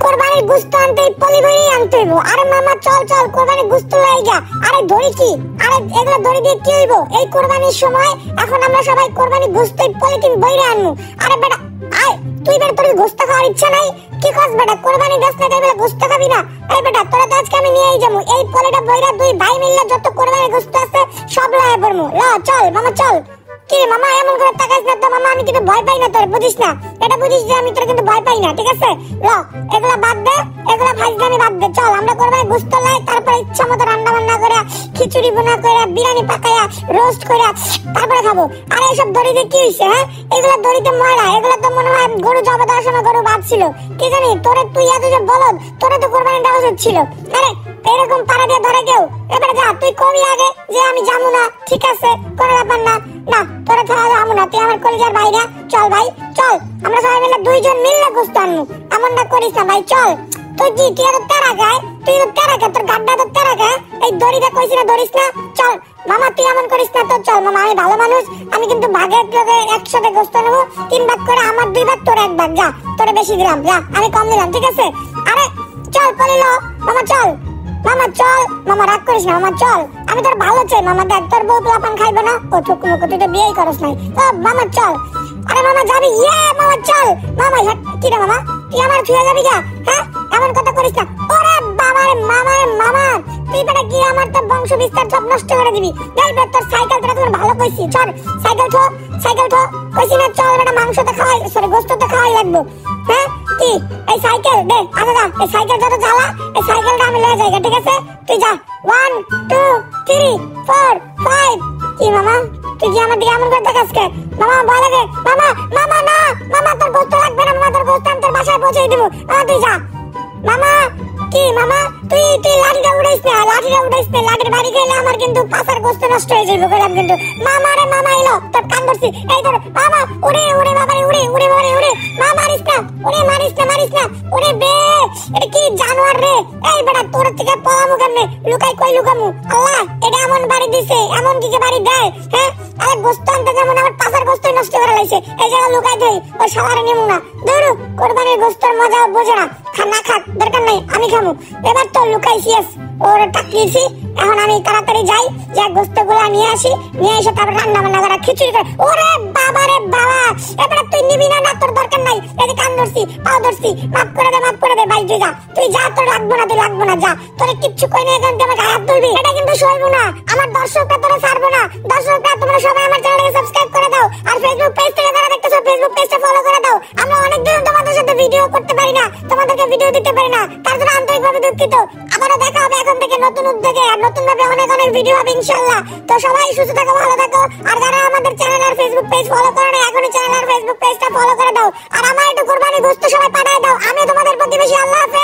কোরবানির গোশত আনতে পলি ভরে আনতে হইব। আরে মামা চল চল কোরবানির গোশত লাইগা। আরে দড়ি কি? আরে এগুলা দড়ি দিয়ে কি হইব? এই কোরবানির সময় এখন আমরা সবাই কোরবানির গোশত পলিথিন বইরে আনমু। আরে বেটা আয় তুই বেটা, তোর গোশত খাওয়ার ইচ্ছা নাই? কি কস বেটা, কোরবানি গাছ না তাই বেটা গোশত খাবি না? এই বেটা তোরা তো আজকে আমি নিয়েই যাবো। এই পলিটা বইরা দুই ভাই মিললে যত কোরবানির গোশত আছে সব লয়ে পড়মু। ল চল মামা চল। কি রে মামা এমন করে তাকাস না তো মামা, আমি কিন্তু ভয় পাই না তোর, বুঝিস না? এটা বুঝিস যে আমি তোর কিন্তু ভয় পাই না, ঠিক আছে? ল এগুলা বাদ দে, এগুলা ফাজলামি বাদ দে। চল আমরা কোরবানির গোশত লাই, তারপর ইচ্ছা মতো রান্না বান্না করে খিচুড়ি বোনা করে বিরিয়ানি পাকায়া রোস্ট করে তারপরে খাবো। আরে এসব দড়িতে কি হইছে? হ্যাঁ এগুলা দড়িতে ময়লা, এগুলা তো মনে হয় গরু জবা দেওয়ার সময় গরু বাঁধছিল। কি জানি তোরে, তুই এত যে বলদ, তোরে তো কোরবানি দেওয়া উচিত ছিল। আরে এরকম পাড়া দিয়ে ধরে কেউ? এবারে যা, তুই কবি আগে যে আমি যাবো না, ঠিক আছে কোনো ব্যাপার না। না তোরা খাওয়া যাবো না, তুই আমার কলিজার ভাইরা। চল ভাই চল, আমরা সবাই মিলে দুইজন মিললে গোশত আনবো। এমন না করিস না ভাই, চল। তুই কি তুই আর তেরা গায়, তুই তেরা গে, তোর গাড্ডা তো তেরা গায়। এই দড়িটা কইছি না ধরিস না। চল মামা তুই এমন করিস না তো, চল মামা আমি ভালো মানুষ, আমি কিন্তু ভাগের লোকে একসাথে গোশত নেবো। 3 ভাগ করে, আমার 2 ভাগ তোর 1 ভাগ। যা তোরে বেশি দিলাম, যা আমি কম দিলাম, ঠিক আছে? আরে চল কলিল মামা চল। মামা চল, মামা রাগ করিস না মামা চল, আমি তোর ভালো চাই মামা। দেখ তোর বউ পোলাপান খাইবে না, ও ঠুকু মুকু, তুই তো বিয়েই করস নাই তো মামা চল। আরে মামা যাবি? ইয়ে মামা চল। মামা কি রে মামা, তুই আমার ছুঁয়ে যাবি যা? হ্যাঁ এমন কথা করিস না। ওরে বাবা রে মামা রে মামা, তুই বেটা কি আমার তো বংশ বিস্তার সব নষ্ট করে দিবি। যাই বেটা তোর সাইকেলটা তোর ভালো কইছি, চল সাইকেল ঠো, সাইকেল ঠো কইছি না। চল বেটা মাংস তো খাওয়াই, সরি গোশত তো খাওয়াই লাগবে। হ্যাঁ কি এই সাইকেল দে, আচ্ছা যা, এই সাইকেল যত জ্বালা, এই সাইকেলটা আমি লয়ে যাই, ঠিক আছে? তুই যা। 1 2 3 4 5। কি মামা তুই কি আমার দিকে এমন করে তাকাস কে? মামা বলে দে মামা। মামা না মামা তোর গোশত লাগবে না মামা, তোর গোশত আমি তোর বাসায় পৌঁছে দিব। মামা তুই যা। মামা কি মামা, তুই লাঠিটা উড়াইস না, লাঠিটা উড়াইস না। লাঠির বাড়ি খেলে আমার কিন্তু পাছার গোশত নষ্ট হয়ে যাবে কইলাম কিন্তু। মামা রে মামা এলো, তোর কান ধরছি, এই ধর মামা। উড়ে উড়ে বাবা রে, উড়ে উড়ে উড়ে উড়ে। মা মারিস না, উড়ে মারিস না, মারিস না। উড়ে বে, এটা কি জানোয়ার রে? এই বেটা তোর থেকে পলামু কেমনে? লুকাই কই লুকামু? আল্লাহ এটা এমন বাড়ি দিছে, এমন কি বাড়ি দেয়? হ্যাঁ আরে গোশত আনতে যেমন আমার পাছার গোশত নষ্ট করে লাইছে, এই জায়গা লুকাই দেই, ও সবারে নেমু না। দূর কোরবানির গোশতের মজা বোঝে না, খানা খাক দরকার নাই, আমি খামু। এবার তো লুকাইছিস, ওর টাকিয়েছি। এখন আমি তাড়াতাড়ি যাই, যে গোশতগুলো নিয়ে আসি, নিয়ে এসে তারপর রান্না বান্না করে খিচুড়ি করে। ওরে বাবা রে বাবা, এবারে তুই নিবি না? না তোর দরকার নাই, এই যে কান ধরছি, পাও ধরছি, মাফ করে দে ভাই, তুই যা, তুই যা, তোর লাগবো না, তুই লাগবো না, যা। তোরে কিচ্ছু কই না, এখন তুই আমাকে হাত তুলবি, এটা কিন্তু সইব না। আমার দর্শকরা তোরা ছাড়বো না। দর্শকরা তোমরা সবাই আমার চ্যানেলকে সাবস্ক্রাইব করে দাও, আর ফেসবুক পেজ থেকে যারা দেখতেছো ফেসবুক পেজটা ফলো করে দাও। আমরা অনেক দিন তোমাদের সাথে ভিডিও করতে পারি না, তোমাদেরকে ভিডিও দিতে পারি না, তার জন্য আন্তরিকভাবে দুঃখিত। আবারও দেখা হবে এখন থেকে নতুন উদ্যোগে, আর নতুন ভাবে অনেক অনেক ভিডিও হবে ইনশাআল্লাহ। তো সবাই সুস্থ থাকো, ভালো থাকো। আর যারা আমাদের চ্যানেল আর ফেসবুক পেজ ফলো করে না, এখনই চ্যানেল আর ফেসবুক পেজটা ফলো করে দাও। আর আমার একটু কোরবানি গোশত সবাই পাঠায় দাও, আমি তোমাদের প্রতিবেশী। আল্লাহ হাফেজ।